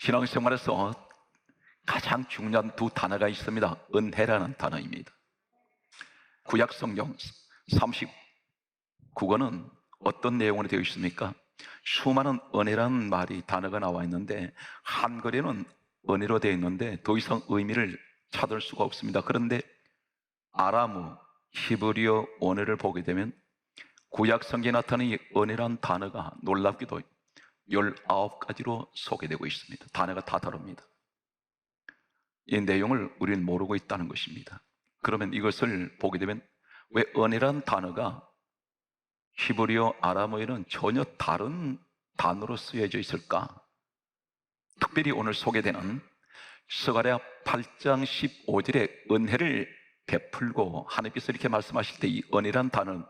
신앙생활에서 가장 중요한 두 단어가 있습니다. 은혜라는 단어입니다. 구약성경 39권은 어떤 내용으로 되어 있습니까? 수많은 은혜라는 말이 단어가 나와 있는데 한글에는 은혜로 되어 있는데 더 이상 의미를 찾을 수가 없습니다. 그런데 아람어, 히브리어 원어를 보게 되면 구약성경에 나타나는 이 은혜라는 단어가 놀랍게도 19가지로 소개되고 있습니다. 단어가 다 다릅니다. 이 내용을 우리는 모르고 있다는 것입니다. 그러면 이것을 보게 되면 왜 은혜라는 단어가 히브리어, 아람어에는 전혀 다른 단어로 쓰여져 있을까? 특별히 오늘 소개되는 스가랴 8장 15절에 은혜를 베풀고 하나님께서 이렇게 말씀하실 때 이 은혜라는 단어는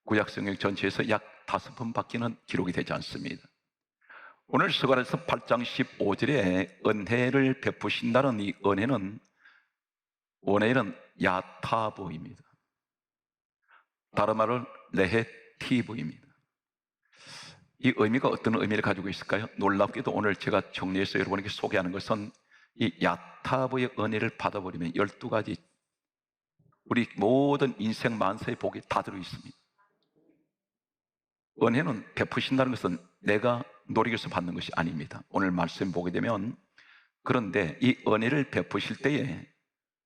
구약성경 전체에서 약 5번밖에는 기록이 되지 않습니다. 오늘 스가랴서 8장 15절에 은혜를 베푸신다는 이 은혜는 원어에는 야타보입니다. 다른 말로 레헤티브입니다. 이 의미가 어떤 의미를 가지고 있을까요? 놀랍게도 오늘 제가 정리해서 여러분에게 소개하는 것은 이 야타보의 은혜를 받아버리면 12가지 우리 모든 인생 만사의 복이 다 들어있습니다. 은혜는 베푸신다는 것은 내가 노력해서 받는 것이 아닙니다. 오늘 말씀 보게 되면 그런데 이 은혜를 베푸실 때에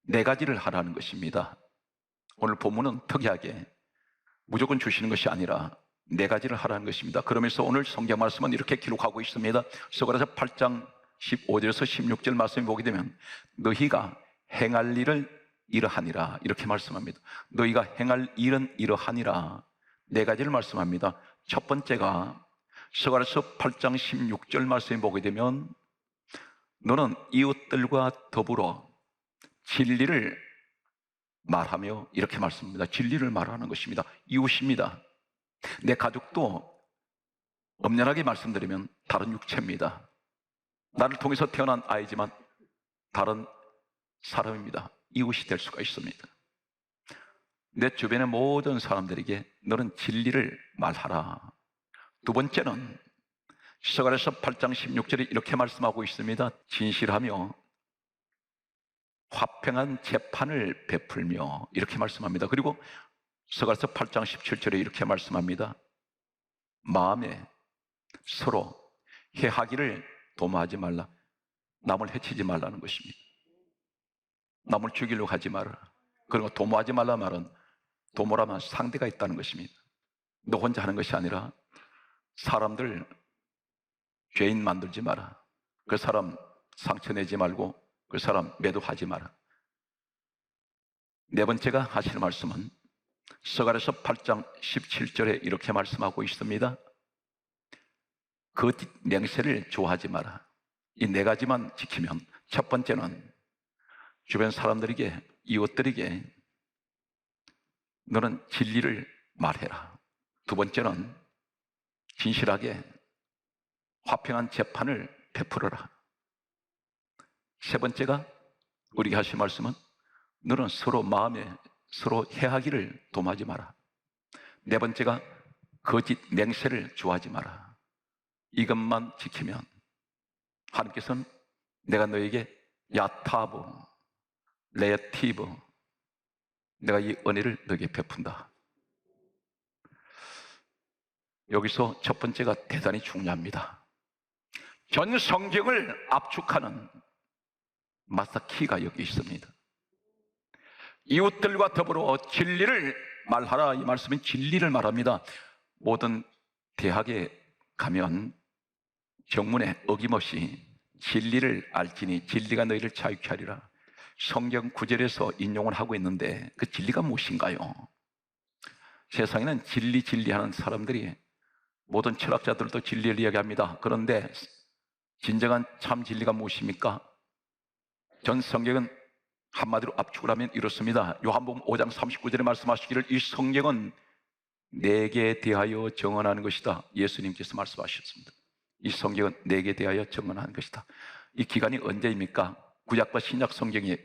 4가지를 하라는 것입니다. 오늘 본문은 특이하게 무조건 주시는 것이 아니라 4가지를 하라는 것입니다. 그러면서 오늘 성경 말씀은 이렇게 기록하고 있습니다. 스가랴서 8장 15절에서 16절 말씀을 보게 되면 너희가 행할 일을 이러하니라 이렇게 말씀합니다. 너희가 행할 일은 이러하니라 4가지를 말씀합니다. 첫 번째가 스가랴서 8장 16절 말씀을 보게 되면 너는 이웃들과 더불어 진리를 말하며 이렇게 말씀합니다. 진리를 말하는 것입니다. 이웃입니다. 내 가족도 엄연하게 말씀드리면 다른 육체입니다. 나를 통해서 태어난 아이지만 다른 사람입니다. 이웃이 될 수가 있습니다. 내 주변의 모든 사람들에게 너는 진리를 말하라. 두 번째는 스가랴서 8장 16절에 이렇게 말씀하고 있습니다. 진실하며 화평한 재판을 베풀며 이렇게 말씀합니다. 그리고 스가랴서 8장 17절에 이렇게 말씀합니다. 마음에 서로 해하기를 도모하지 말라. 남을 해치지 말라는 것입니다. 남을 죽이려고 하지 말아라. 그리고 도모하지 말라 말은 도모라면 상대가 있다는 것입니다. 너 혼자 하는 것이 아니라 사람들 죄인 만들지 마라. 그 사람 상처내지 말고 그 사람 매도하지 마라. 4번째가 하실 말씀은 스가랴서 8장 17절에 이렇게 말씀하고 있습니다. 거짓 맹세를 좋아하지 마라. 이 4가지만 지키면 첫 번째는 주변 사람들에게 이웃들에게 너는 진리를 말해라. 두 번째는 진실하게 화평한 재판을 베풀어라. 세 번째가 우리가 하실 말씀은 너는 서로 마음에 서로 해하기를 도모하지 마라. 4번째가 거짓 맹세를 좋아하지 마라. 이것만 지키면 하나님께서는 내가 너에게 야타브, 레티브 내가 이 은혜를 너에게 베푼다. 여기서 첫 번째가 대단히 중요합니다. 전 성경을 압축하는 마스터키가 여기 있습니다. 이웃들과 더불어 진리를 말하라. 이 말씀은 진리를 말합니다. 모든 대학에 가면 정문에 어김없이 진리를 알지니 진리가 너희를 자유케 하리라. 성경 구절에서 인용을 하고 있는데 그 진리가 무엇인가요? 세상에는 진리하는 사람들이 모든 철학자들도 진리를 이야기합니다. 그런데 진정한 참 진리가 무엇입니까? 전 성경은 한마디로 압축을 하면 이렇습니다. 요한복음 5장 39절에 말씀하시기를 이 성경은 내게 대하여 정언하는 것이다. 예수님께서 말씀하셨습니다. 이 성경은 내게 대하여 정언하는 것이다. 이 기간이 언제입니까? 구약과 신약 성경이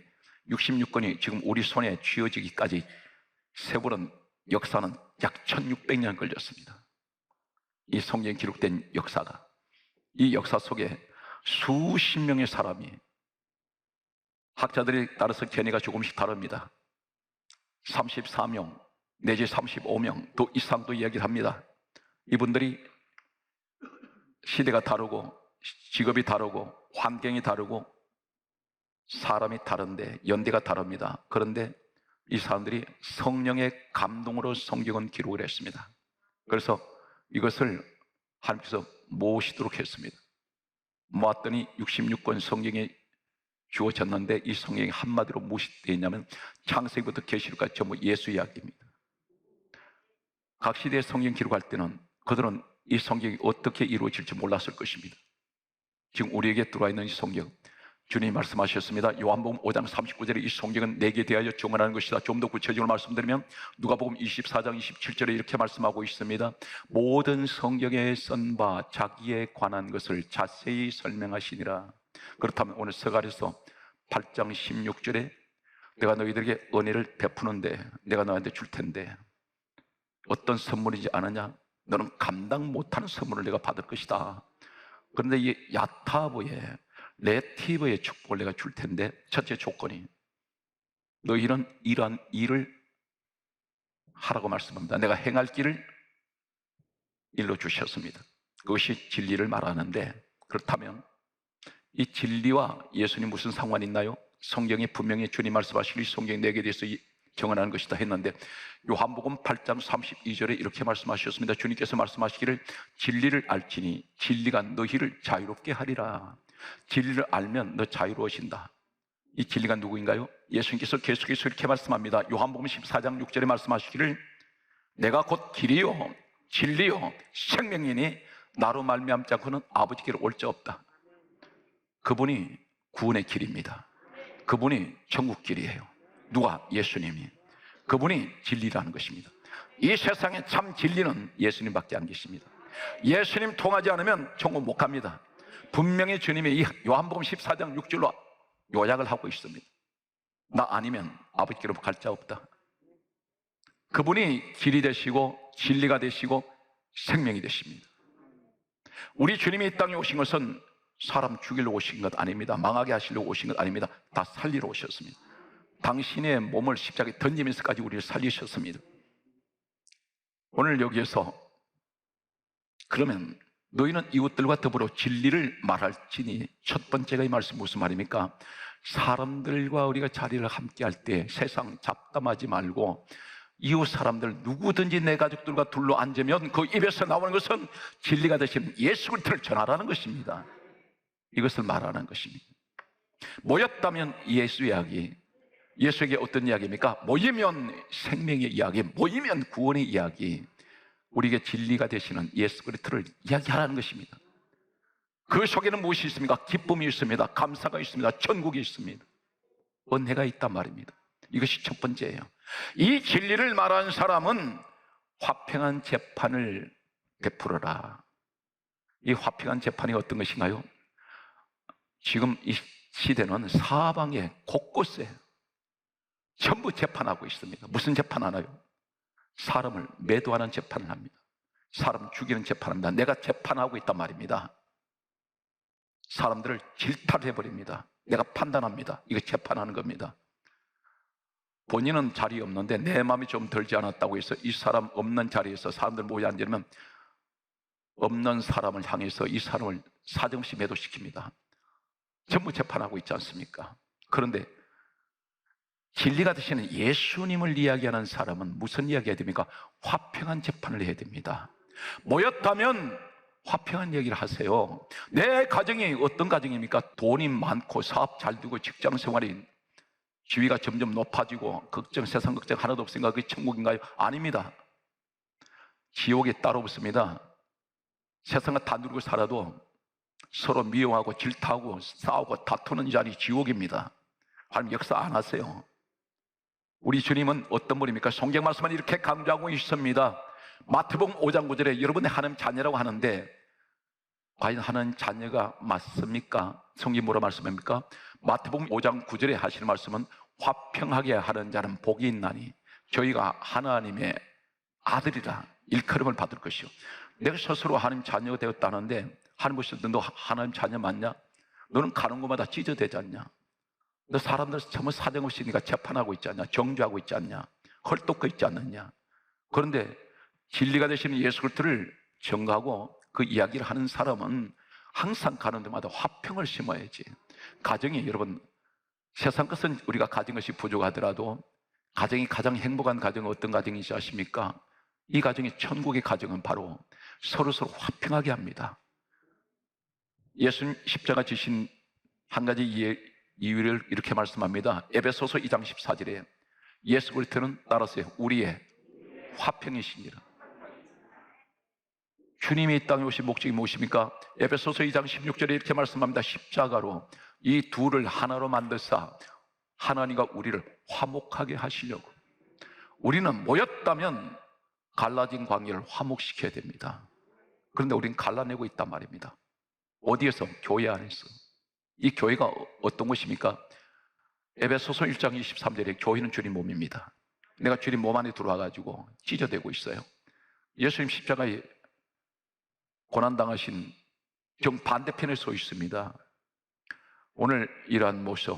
66권이 지금 우리 손에 쥐어지기까지 세월은 역사는 약 1600년 걸렸습니다. 이 성경에 기록된 역사가 이 역사 속에 수십 명의 사람이, 학자들에 따라서 견해가 조금씩 다릅니다. 34명 내지 35명 또 이상도 이야기를 합니다. 이분들이 시대가 다르고 직업이 다르고 환경이 다르고 사람이 다른데 연대가 다릅니다. 그런데 이 사람들이 성령의 감동으로 성경은 기록을 했습니다. 그래서 이것을 하나님께서 모시도록 했습니다. 모았더니 66권 성경이 주어졌는데 이 성경이 한마디로 무엇이 되어 있냐면 창세기부터 계시록까지 전부 예수 이야기입니다. 각 시대의 성경 기록할 때는 그들은 이 성경이 어떻게 이루어질지 몰랐을 것입니다. 지금 우리에게 들어와 있는 이 성경, 주님이 말씀하셨습니다. 요한복음 5장 39절에 이 성경은 내게 대하여 증언하는 것이다. 좀 더 구체적으로 말씀드리면 누가복음 24장 27절에 이렇게 말씀하고 있습니다. 모든 성경에 쓴 바 자기에 관한 것을 자세히 설명하시니라. 그렇다면 오늘 서갈에서 8장 16절에 내가 너희들에게 은혜를 베푸는데 내가 너한테 줄 텐데 어떤 선물이지 않느냐? 너는 감당 못하는 선물을 내가 받을 것이다. 그런데 이 야타보의 레티브의 축복을 내가 줄 텐데 첫째 조건이 너희는 이러한 일을 하라고 말씀합니다. 내가 행할 길을 일러 주셨습니다. 그것이 진리를 말하는데 그렇다면 이 진리와 예수님 무슨 상관이 있나요? 성경이 분명히 주님 말씀하시길 성경이 내게 대해서 정언하는 것이다 했는데 요한복음 8장 32절에 이렇게 말씀하셨습니다. 주님께서 말씀하시기를 진리를 알지니 진리가 너희를 자유롭게 하리라. 진리를 알면 너 자유로워진다. 이 진리가 누구인가요? 예수님께서 계속해서 이렇게 말씀합니다. 요한복음 14장 6절에 말씀하시기를 내가 곧 길이요 진리요 생명이니 나로 말미암지 않고는 아버지께로 올 자 없다. 그분이 구원의 길입니다. 그분이 천국 길이에요. 누가? 예수님이. 그분이 진리라는 것입니다. 이 세상에 참 진리는 예수님밖에 안 계십니다. 예수님 통하지 않으면 천국 못 갑니다. 분명히 주님이 이 요한복음 14장 6절로 요약을 하고 있습니다. 나 아니면 아버지께로 갈 자 없다. 그분이 길이 되시고 진리가 되시고 생명이 되십니다. 우리 주님이 이 땅에 오신 것은 사람 죽이려고 오신 것 아닙니다. 망하게 하시려고 오신 것 아닙니다. 다 살리러 오셨습니다. 당신의 몸을 십자가에 던지면서까지 우리를 살리셨습니다. 오늘 여기에서 그러면 너희는 이웃들과 더불어 진리를 말할지니 첫 번째가 이 말씀 무슨 말입니까? 사람들과 우리가 자리를 함께 할 때 세상 잡담하지 말고 이웃 사람들 누구든지 내 가족들과 둘러 앉으면 그 입에서 나오는 것은 진리가 되신 예수 그리스도를 전하라는 것입니다. 이것을 말하는 것입니다. 모였다면 예수 이야기, 예수에게 어떤 이야기입니까? 모이면 생명의 이야기, 모이면 구원의 이야기, 우리에게 진리가 되시는 예수 그리스도를 이야기하라는 것입니다. 그 속에는 무엇이 있습니까? 기쁨이 있습니다. 감사가 있습니다. 천국이 있습니다. 은혜가 있단 말입니다. 이것이 첫 번째예요. 이 진리를 말하는 사람은 화평한 재판을 베풀어라. 이 화평한 재판이 어떤 것인가요? 지금 이 시대는 사방에 곳곳에 전부 재판하고 있습니다. 무슨 재판하나요? 사람을 매도하는 재판을 합니다. 사람 죽이는 재판을 합니다. 내가 재판하고 있단 말입니다. 사람들을 질타해버립니다. 내가 판단합니다. 이거 재판하는 겁니다. 본인은 자리에 없는데 내 마음이 좀 들지 않았다고 해서 이 사람 없는 자리에서 사람들 모여 앉으면 없는 사람을 향해서 이 사람을 사정없이 매도시킵니다. 전부 재판하고 있지 않습니까? 그런데 진리가 되시는 예수님을 이야기하는 사람은 무슨 이야기해야 됩니까? 화평한 재판을 해야 됩니다. 모였다면 화평한 얘기를 하세요. 내 가정이 어떤 가정입니까? 돈이 많고 사업 잘 되고 직장 생활이 지위가 점점 높아지고 세상 걱정 하나도 없으니까 그게 천국인가요? 아닙니다. 지옥이 따로 없습니다. 세상을 다 누리고 살아도 서로 미워하고 질타하고 싸우고 다투는 자리 지옥입니다. 하나님 역사 안 하세요. 우리 주님은 어떤 분입니까? 성경 말씀은 이렇게 강조하고 있습니다. 마태복음 5장 9절에 여러분의 하나님 자녀라고 하는데 과연 하나님 자녀가 맞습니까? 성경이 뭐라 말씀합니까? 마태복음 5장 9절에 하시는 말씀은 화평하게 하는 자는 복이 있나니 저희가 하나님의 아들이라 일컬음을 받을 것이요. 내가 스스로 하나님 자녀가 되었다는데 하나님 보실 때 너 하나님 자녀 맞냐? 너는 가는 곳마다 찢어대지 않냐? 너 사람들 전부 사정없이 네가 재판하고 있지 않냐? 정죄하고 있지 않냐? 헐떡거 있지 않느냐? 그런데 진리가 되시는 예수 그리스도를 증거하고 그 이야기를 하는 사람은 항상 가는 데마다 화평을 심어야지. 가정이, 여러분, 세상 것은 우리가 가진 것이 부족하더라도 가정이 가장 행복한 가정은 어떤 가정인지 아십니까? 이 가정이 천국의 가정은 바로 서로서로 화평하게 합니다. 예수님 십자가 지신 한 가지 이유를 이렇게 말씀합니다. 에베소서 2장 14절에 예수 그리스도는 따라서요, 우리의 화평이시니라. 주님이 이 땅에 오신 목적이 무엇입니까? 에베소서 2장 16절에 이렇게 말씀합니다. 십자가로 이 둘을 하나로 만드사 하나님과 우리를 화목하게 하시려고. 우리는 모였다면 갈라진 관계를 화목시켜야 됩니다. 그런데 우리는 갈라내고 있단 말입니다. 어디에서? 교회 안에서. 이 교회가 어떤 것입니까? 에베소서 1장 23절에 교회는 주님 몸입니다. 내가 주님 몸 안에 들어와가지고 찢어대고 있어요. 예수님 십자가에 고난당하신 정반대편에 서 있습니다. 오늘 이러한 모습.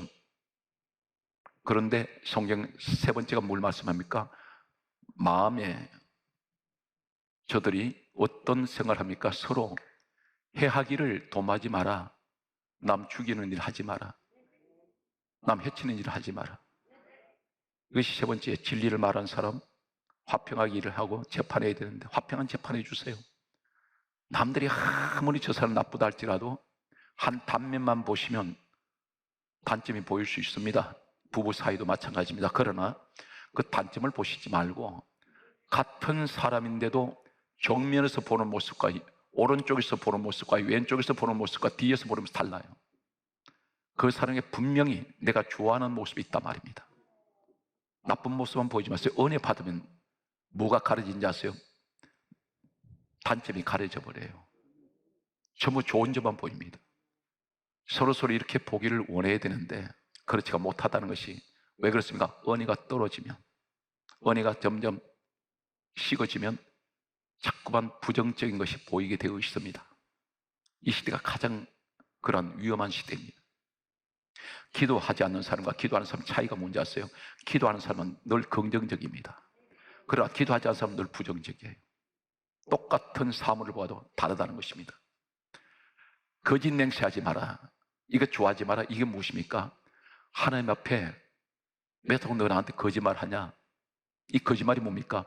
그런데 성경 세 번째가 뭘 말씀합니까? 마음에 저들이 어떤 생각을 합니까? 서로 해하기를 도마지 마라. 남 죽이는 일 하지 마라. 남 해치는 일 하지 마라. 이것이 세 번째, 진리를 말하는 사람, 화평하게 일을 하고 재판해야 되는데 화평한 재판해 주세요. 남들이 아무리 저 사람 나쁘다 할지라도 한 단면만 보시면 단점이 보일 수 있습니다. 부부 사이도 마찬가지입니다. 그러나 그 단점을 보시지 말고 같은 사람인데도 정면에서 보는 모습과 오른쪽에서 보는 모습과 왼쪽에서 보는 모습과 뒤에서 보는 모습이 달라요. 그 사람에 분명히 내가 좋아하는 모습이 있단 말입니다. 나쁜 모습만 보이지 마세요. 은혜 받으면 뭐가 가려진지 아세요? 단점이 가려져 버려요. 전부 좋은 점만 보입니다. 서로서로 이렇게 보기를 원해야 되는데 그렇지가 못하다는 것이 왜 그렇습니까? 은혜가 떨어지면, 은혜가 점점 식어지면 자꾸만 부정적인 것이 보이게 되어 있습니다. 이 시대가 가장 그런 위험한 시대입니다. 기도하지 않는 사람과 기도하는 사람 차이가 뭔지 아세요? 기도하는 사람은 늘 긍정적입니다. 그러나 기도하지 않는 사람은 늘 부정적이에요. 똑같은 사물을 보아도 다르다는 것입니다. 거짓 맹세하지 마라. 이거 좋아하지 마라. 이게 무엇입니까? 하나님 앞에 왜 자꾸 너 나한테 거짓말하냐? 이 거짓말이 뭡니까?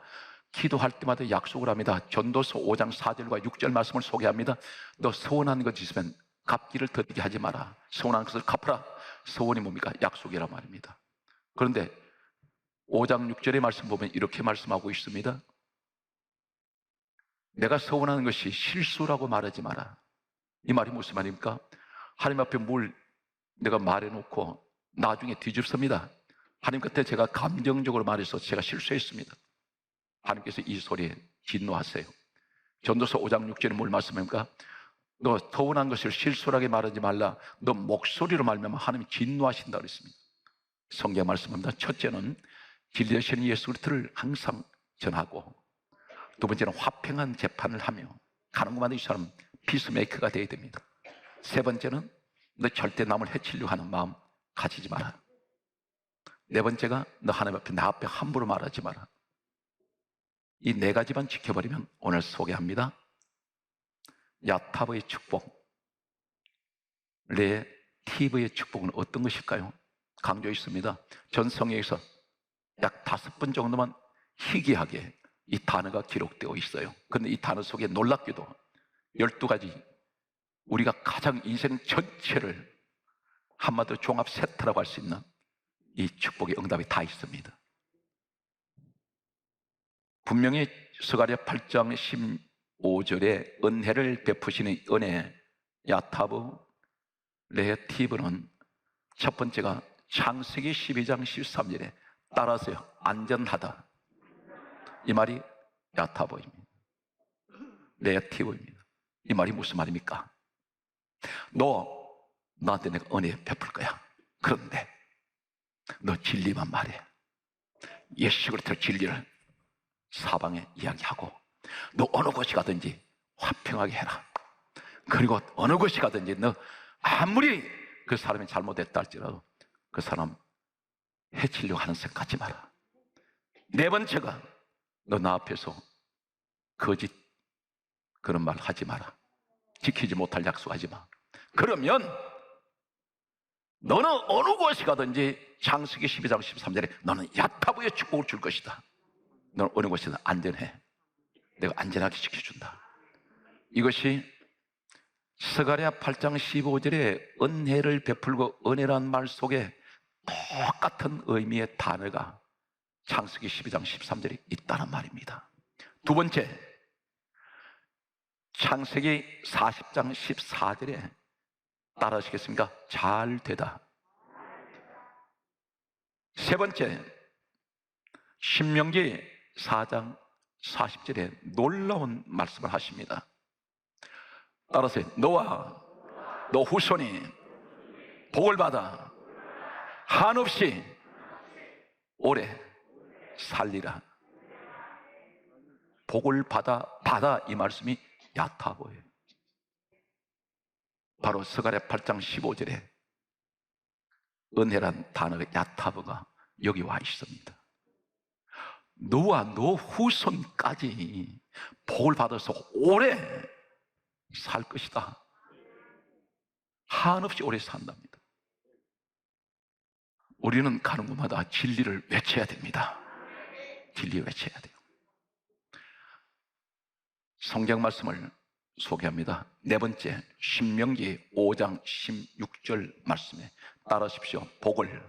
기도할 때마다 약속을 합니다. 전도서 5장 4절과 6절 말씀을 소개합니다. 너 서운한 것 있으면 갚기를 더디게 하지 마라. 서운한 것을 갚아라. 서원이 뭡니까? 약속이란 말입니다. 그런데 5장 6절의 말씀 보면 이렇게 말씀하고 있습니다. 내가 서운한 것이 실수라고 말하지 마라. 이 말이 무슨 말입니까? 하나님 앞에 뭘 내가 말해놓고 나중에 뒤집습니다. 하나님 곁에 제가 감정적으로 말해서 제가 실수했습니다. 하나님께서 이 소리에 진노하세요. 전도서 5장 6절에 뭘 말씀합니까? 너 서운한 것을 실수하게 말하지 말라. 너 목소리로 말하면 하나님이 진노하신다 그랬습니다. 성경 말씀합니다. 첫째는 진리 되시는 예수 그리스도를 항상 전하고, 두 번째는 화평한 재판을 하며 가는 곳마다 이 사람 피스메이커가 되어야 됩니다. 세 번째는 너 절대 남을 해치려고 하는 마음 가지지 마라. 네 번째가 너 하나님 앞에 나 앞에 함부로 말하지 마라. 이 네 가지만 지켜버리면 오늘 소개합니다. 야타브의 축복, 레티브의 축복은 어떤 것일까요? 강조했습니다. 전 성경에서 약 5번 정도만 희귀하게 이 단어가 기록되어 있어요. 그런데 이 단어 속에 놀랍게도 12가지 우리가 가장 인생 전체를 한마디로 종합 세트라고 할 수 있는 이 축복의 응답이 다 있습니다. 분명히 스가랴 8장 15절에 은혜를 베푸시는 은혜, 야타브, 레티브는 첫 번째가 창세기 12장 13절에 따라서요, 안전하다. 이 말이 야타브입니다. 레티브입니다. 이 말이 무슨 말입니까? 나한테 내가 은혜 베풀 거야. 그런데 너 진리만 말해. 예수 그리스도 진리를 사방에 이야기하고, 너 어느 곳이 가든지 화평하게 해라. 그리고 어느 곳이 가든지 너 아무리 그 사람이 잘못했다 할지라도 그 사람 해치려고 하는 생각 하지 마라. 네 번째가 너 나 앞에서 거짓 그런 말 하지 마라. 지키지 못할 약속하지 마. 그러면 너는 어느 곳에 가든지 창세기 12장 13절에 너는 야타부의 축복을 줄 것이다. 너는 어느 곳에든 안전해. 내가 안전하게 지켜준다. 이것이 스가랴 8장 15절에 은혜를 베풀고 은혜라는 말 속에 똑같은 의미의 단어가 창세기 12장 13절에 있다는 말입니다. 두 번째, 창세기 40장 14절에 따라하시겠습니까? 잘 되다. 세 번째, 신명기 4장 40절에 놀라운 말씀을 하십니다. 따라서 너와 너 후손이 복을 받아 한없이 오래 살리라. 복을 받아 이 말씀이 야타보예요. 바로 스가랴 8장 15절에 은혜란 단어가 야타보가 여기 와 있습니다. 너와 너 후손까지 복을 받아서 오래 살 것이다. 한없이 오래 산답니다. 우리는 가는 곳마다 진리를 외쳐야 됩니다. 진리 외쳐야 돼요. 성경 말씀을 소개합니다. 네 번째, 신명기 5장 16절 말씀에 따라하십시오. 복을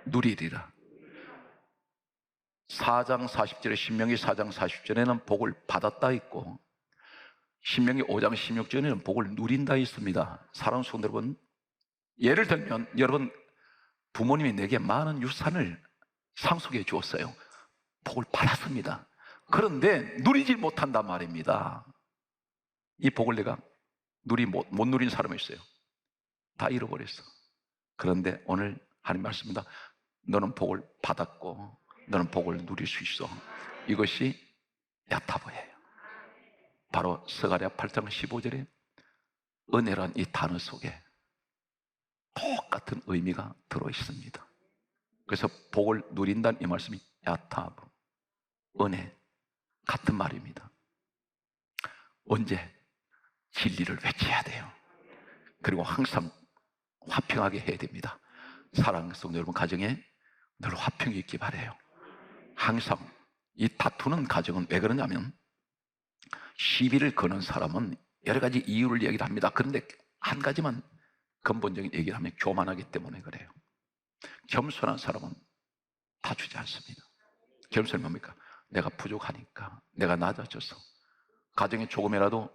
누리리라. 4장 40절에 신명기 4장 40절에는 복을 받았다 있고 신명기 5장 16절에는 복을 누린다 있습니다. 사랑하는 성도 여러분, 예를 들면 여러분 부모님이 내게 많은 유산을 상속해 주었어요. 복을 받았습니다. 그런데 누리지 못한단 말입니다. 이 복을 내가 못 누린 사람이 있어요. 다 잃어버렸어. 그런데 오늘 하나님 말씀입니다. 너는 복을 받았고 너는 복을 누릴 수 있어. 이것이 야타보예요. 바로 스가랴 8장 15절에 은혜란 이 단어 속에 똑같은 의미가 들어있습니다. 그래서 복을 누린다는 이 말씀이 야타보, 은혜, 같은 말입니다. 언제? 진리를 외쳐야 돼요. 그리고 항상 화평하게 해야 됩니다. 사랑하는 성도 여러분, 가정에 늘 화평이 있기 바라요. 항상 이 다투는 가정은 왜 그러냐면 시비를 거는 사람은 여러 가지 이유를 얘기를 합니다. 그런데 한 가지만 근본적인 얘기를 하면 교만하기 때문에 그래요. 겸손한 사람은 다투지 않습니다. 겸손이 뭡니까? 내가 부족하니까, 내가 낮아져서 가정에 조금이라도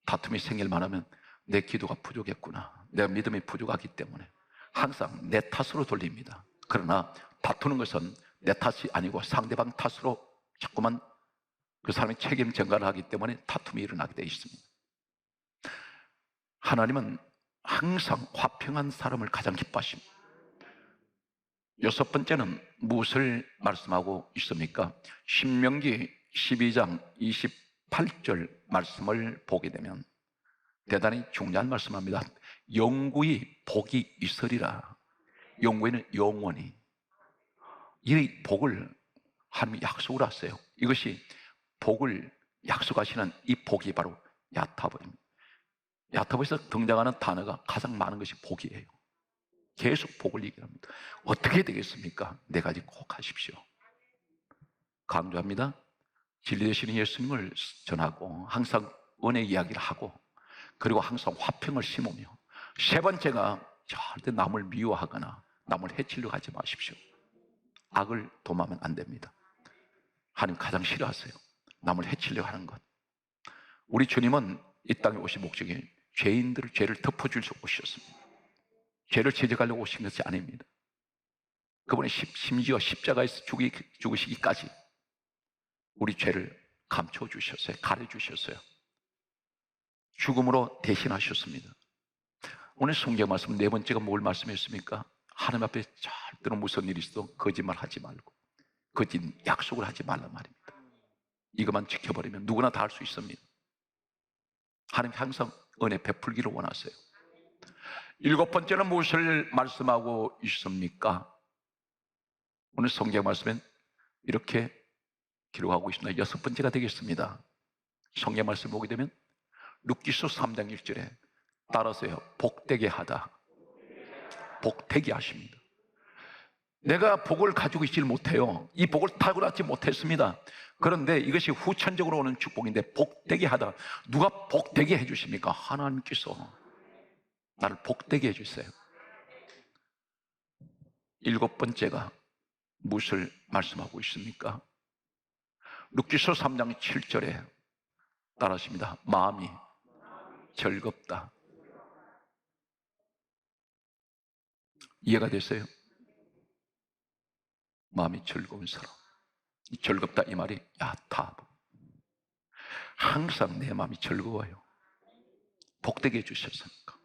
다툼이 생길 만하면 내 기도가 부족했구나, 내가 믿음이 부족하기 때문에 항상 내 탓으로 돌립니다. 그러나 다투는 것은 내 탓이 아니고 상대방 탓으로 자꾸만 그 사람이 책임 전가를 하기 때문에 다툼이 일어나게 되어 있습니다. 하나님은 항상 화평한 사람을 가장 기뻐하십니다. 여섯 번째는 무엇을 말씀하고 있습니까? 신명기 12장 28절 말씀을 보게 되면 대단히 중요한 말씀합니다. 영구히 복이 있으리라. 영구에는 영원히. 이 복을 하나님이 약속을 하세요. 이것이 복을 약속하시는 이 복이 바로 야타보입니다. 야타보에서 등장하는 단어가 가장 많은 것이 복이에요. 계속 복을 얘기합니다. 어떻게 되겠습니까? 네 가지 꼭 하십시오. 강조합니다. 진리 되시는 예수님을 전하고 항상 은혜 이야기를 하고 그리고 항상 화평을 심으며 세 번째가 절대 남을 미워하거나 남을 해치려고 하지 마십시오. 악을 도모하면 안 됩니다. 하나님 가장 싫어하세요. 남을 해치려고 하는 것. 우리 주님은 이 땅에 오신 목적이 죄인들의 죄를 덮어주려고 오셨습니다. 죄를 지적하려고 오신 것이 아닙니다. 그분이 심지어 십자가에서 죽으시기까지 우리 죄를 감춰주셨어요. 가려주셨어요. 죽음으로 대신하셨습니다. 오늘 성경 말씀 네 번째가 뭘 말씀했습니까? 하나님 앞에 절대로 무슨 일이 있어도 거짓말 하지 말고 거짓 약속을 하지 말란 말입니다. 이것만 지켜버리면 누구나 다 할 수 있습니다. 하나님 항상 은혜 베풀기를 원하세요. 일곱 번째는 무엇을 말씀하고 있습니까? 오늘 성경 말씀엔 이렇게 기록하고 있습니다. 여섯 번째가 되겠습니다. 성경 말씀 보게 되면 룻기서 3장 1절에 따라서요, 복되게 하다, 복되게 하십니다. 내가 복을 가지고 있지 못해요. 이 복을 타고나지 못했습니다. 그런데 이것이 후천적으로 오는 축복인데, 복되게 하다. 누가 복되게 해주십니까? 하나님께서 나를 복되게 해주세요. 일곱 번째가 무엇을 말씀하고 있습니까? 룻기서 3장 7절에 따라하십니다. 마음이 즐겁다. 이해가 됐어요? 마음이 즐거운 사람. 즐겁다 이 말이 야타브. 항상 내 마음이 즐거워요. 복되게 해주셨으니까.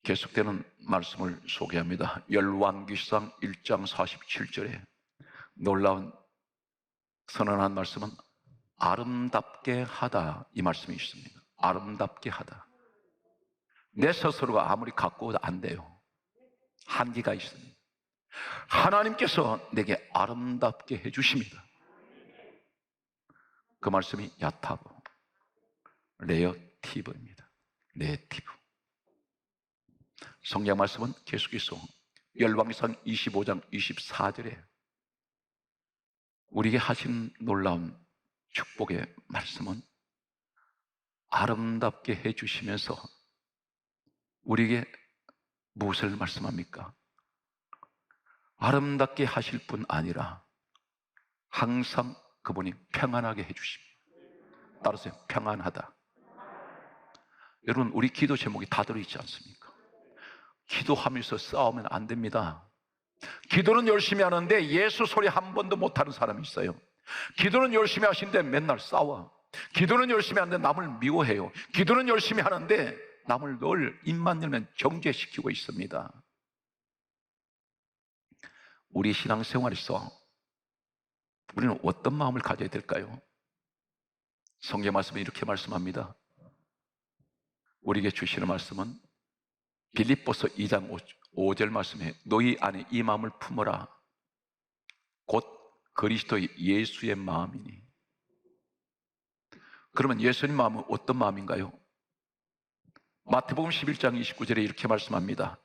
계속되는 말씀을 소개합니다. 열왕기상 1장 47절에 놀라운 선언한 말씀은 아름답게 하다, 이 말씀이 있습니다. 아름답게 하다. 내 스스로가 아무리 갖고 안 돼요. 한계가 있습니다. 하나님께서 내게 아름답게 해주십니다. 그 말씀이 야타브, 레어티브입니다. 레어티브. 성경 말씀은 계속해서 열왕기상 25장 24절에 우리에게 하신 놀라운 축복의 말씀은 아름답게 해주시면서 우리에게 무엇을 말씀합니까? 아름답게 하실 뿐 아니라 항상 그분이 평안하게 해주십니다. 따라서 평안하다. 여러분, 우리 기도 제목이 다 들어있지 않습니까? 기도하면서 싸우면 안 됩니다. 기도는 열심히 하는데 예수 소리 한 번도 못하는 사람이 있어요. 기도는 열심히 하시는데 맨날 싸워. 기도는 열심히 하는데 남을 미워해요. 기도는 열심히 하는데 남을 늘 입만 열면 정죄시키고 있습니다. 우리 신앙생활에서 우리는 어떤 마음을 가져야 될까요? 성경 말씀에 이렇게 말씀합니다. 우리에게 주시는 말씀은 빌립보서 2장 5절 말씀에 너희 안에 이 마음을 품어라. 곧 그리스도의 예수의 마음이니. 그러면 예수님 마음은 어떤 마음인가요? 마태복음 11장 29절에 이렇게 말씀합니다.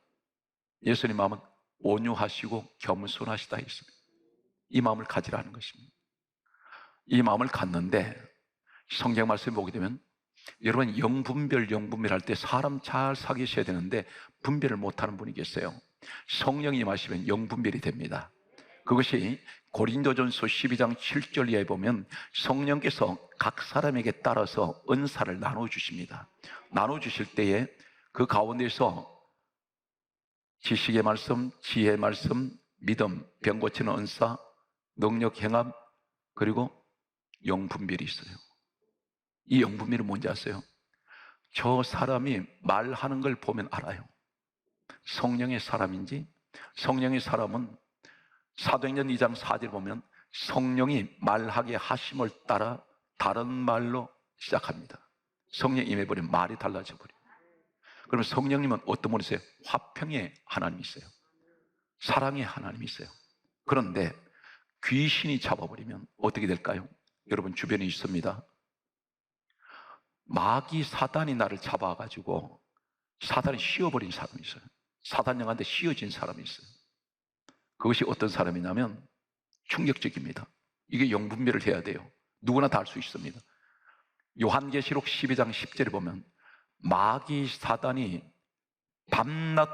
예수님 마음은 온유하시고 겸손하시다 했습니다. 이 마음을 가지라는 것입니다. 이 마음을 갖는데 성경 말씀을 보게 되면 여러분, 영분별 할 때 사람 잘 사귀셔야 되는데 분별을 못하는 분이 계세요. 성령이 임하시면 영분별이 됩니다. 그것이 고린도전서 12장 7절 이하에 보면 성령께서 각 사람에게 따라서 은사를 나눠주십니다. 나눠주실 때에 그 가운데서 지식의 말씀, 지혜의 말씀, 믿음, 병 고치는 은사, 능력 행함, 그리고 영분별이 있어요. 이 영분별은 뭔지 아세요? 저 사람이 말하는 걸 보면 알아요. 성령의 사람인지. 성령의 사람은 사도행전 2장 4절 보면 성령이 말하게 하심을 따라 다른 말로 시작합니다. 성령 임해버리면 말이 달라져 버려요. 그러면 성령님은 어떤 분이세요? 화평의 하나님이 있어요. 사랑의 하나님이 있어요. 그런데 귀신이 잡아버리면 어떻게 될까요? 여러분 주변에 있습니다. 마귀 사단이 나를 잡아가지고 사단이 씌워버린 사람이 있어요. 사단 영한테 씌워진 사람이 있어요. 그것이 어떤 사람이냐면 충격적입니다. 이게 영분별을 해야 돼요. 누구나 다 할 수 있습니다. 요한계시록 12장 10절에 보면 마귀 사단이 밤낮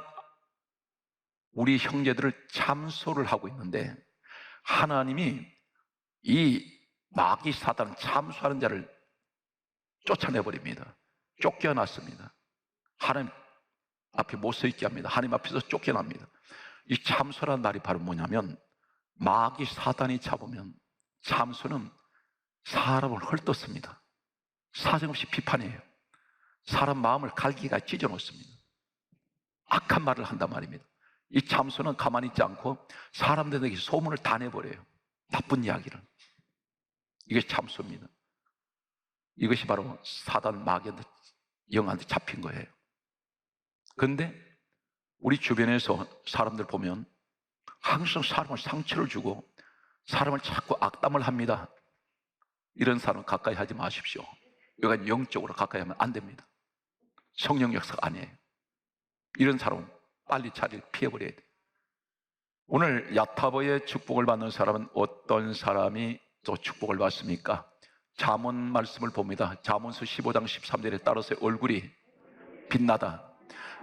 우리 형제들을 참소를 하고 있는데 하나님이 이 마귀 사단 참소하는 자를 쫓아내버립니다. 쫓겨났습니다. 하나님 앞에 못 서 있게 합니다. 하나님 앞에서 쫓겨납니다. 이 참소라는 말이 바로 뭐냐면 마귀 사단이 잡으면 참소는 사람을 헐떴습니다. 사정없이 비판해요. 사람 마음을 갈기가 찢어놓습니다. 악한 말을 한단 말입니다. 이 참소는 가만히 있지 않고 사람들에게 소문을 다 내버려요. 나쁜 이야기를. 이게 참소입니다. 이것이 바로 사단 마귀한테 영한테 잡힌 거예요. 그런데 우리 주변에서 사람들 보면 항상 사람을 상처를 주고 사람을 자꾸 악담을 합니다. 이런 사람 가까이 하지 마십시오. 여기가 영적으로 가까이 하면 안 됩니다. 성령 역사가 아니에요. 이런 사람 빨리 자리를 피해버려야 돼요. 오늘 야타보의 축복을 받는 사람은 어떤 사람이 또 축복을 받습니까? 잠언 말씀을 봅니다. 잠언서 15장 13절에 따라서 얼굴이 빛나다.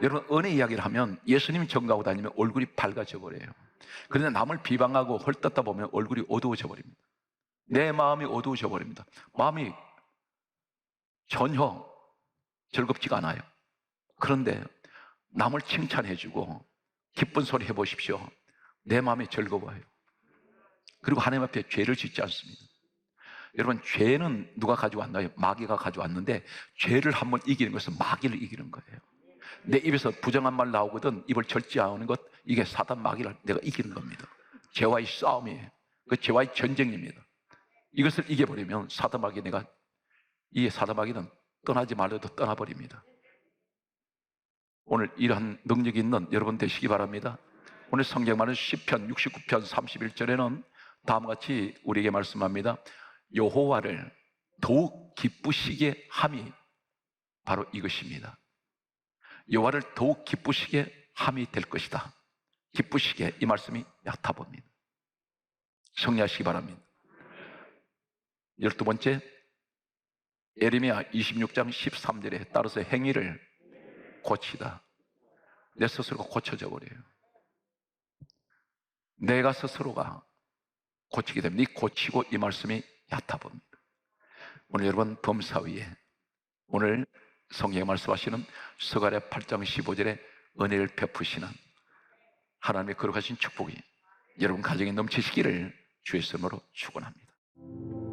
여러분, 은혜 이야기를 하면 예수님 전가하고 다니면 얼굴이 밝아져 버려요. 그런데 남을 비방하고 헐뜯다 보면 얼굴이 어두워져 버립니다. 내 마음이 어두워져 버립니다. 마음이 전혀 즐겁지가 않아요. 그런데 남을 칭찬해주고 기쁜 소리 해보십시오. 내 마음이 즐거워요. 그리고 하나님 앞에 죄를 짓지 않습니다. 여러분, 죄는 누가 가져왔나요? 마귀가 가져왔는데 죄를 한번 이기는 것은 마귀를 이기는 거예요. 내 입에서 부정한 말 나오거든 입을 절제하는 것, 이게 사단 마귀를 내가 이기는 겁니다. 죄와의 싸움이에요. 그 죄와의 전쟁입니다. 이것을 이겨버리면 사단 마귀 이 사단 마귀는 떠나지 말아도 떠나버립니다. 오늘 이러한 능력이 있는 여러분 되시기 바랍니다. 오늘 성경 말은 시편 69편 31절에는 다음과 같이 우리에게 말씀합니다. 여호와를 더욱 기쁘시게 함이 바로 이것입니다. 여호와를 더욱 기쁘시게 함이 될 것이다. 기쁘시게, 이 말씀이 야타보입니다. 정리하시기 바랍니다. 12번째, 예레미야 26장 13절에 따라서 행위를 고치다. 내 스스로가 고쳐져 버려요. 내가 스스로가 고치게 되면 이 고치고, 이 말씀이 야타보입니다. 오늘 여러분 범사위에 오늘 성경에 말씀하시는 스가랴 8장 15절에 은혜를 베푸시는 하나님의 거룩하신 축복이 여러분 가정에 넘치시기를 주의 이름으로 축원합니다.